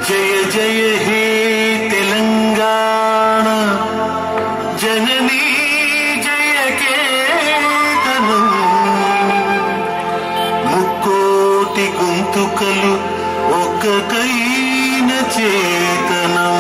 జయ జయ హే తెలంగాణ జననీ జయ కేతనం ముక్కోటి గొంతుకలు ఒక్కటైన చేతనం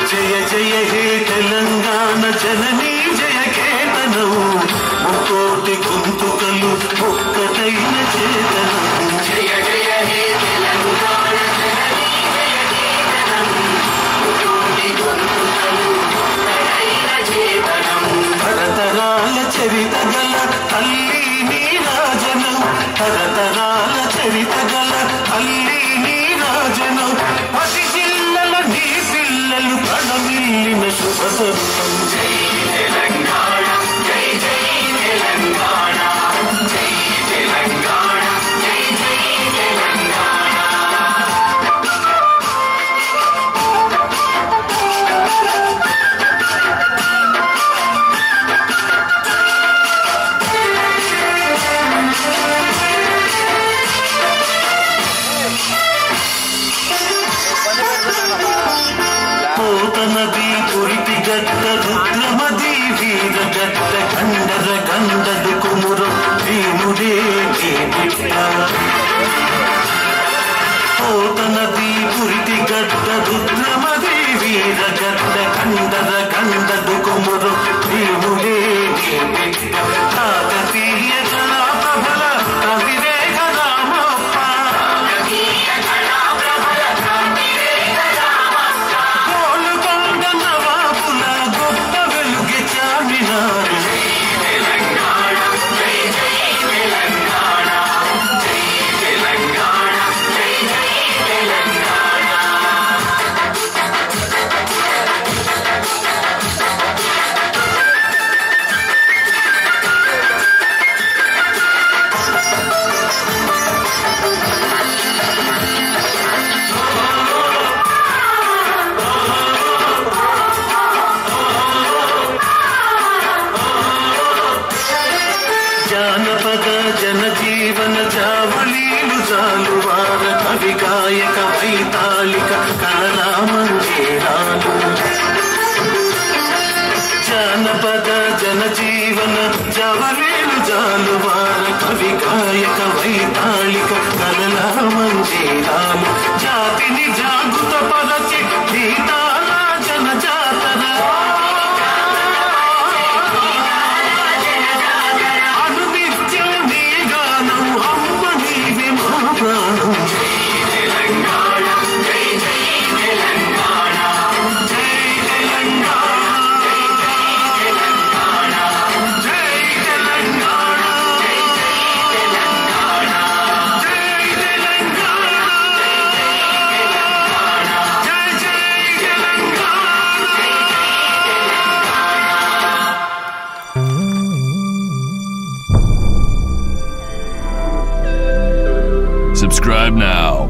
జయ జయ హే తెలంగాణ జననీ జయ కేతనం ముక్కోటి గొంతుకలు ఒక్కటైన చేతనం జయ జయ హే తెలంగాణ జననీ జయ కేతనం ముక్కోటి గొంతుకలు ఒక్కటైన చేతనం తరతరాల చరిత గల తల్లి నీరాజనం తరతరాల చరిత గల తల్లి నీరాజనం పసి పిల్లల నీ పిల్లలు ప్రణమిల్లిన శుభతరుణం జై తెలంగాణ జై జై తెలంగాణ జై తెలంగాణ జై జై తెలంగాణ పోతనది పురిటి గడ్డ రుద్రమది వీర గడ్డ గండర గండడు కుమురు భీముడే బిడ్డ పోతనది పురిటి గడ్డ రుద్రమది వీర గడ్డ గండర గండడు కుమురు భీముడే బిడ్డ కాకతీయ జనాభల కవిరేఖ రామప్ప జానపద జనజీవన జావళీలు జాలువార కవి గాయక వైతాళిక కళలా మంజీరాలు జానపద జనజీవన జావళీలు జాలువార కవి గాయక వైతాళిక కళలా మంజీరాలు జాతిని జాగృత పరచి గీతాల జనజాతర Subscribe now.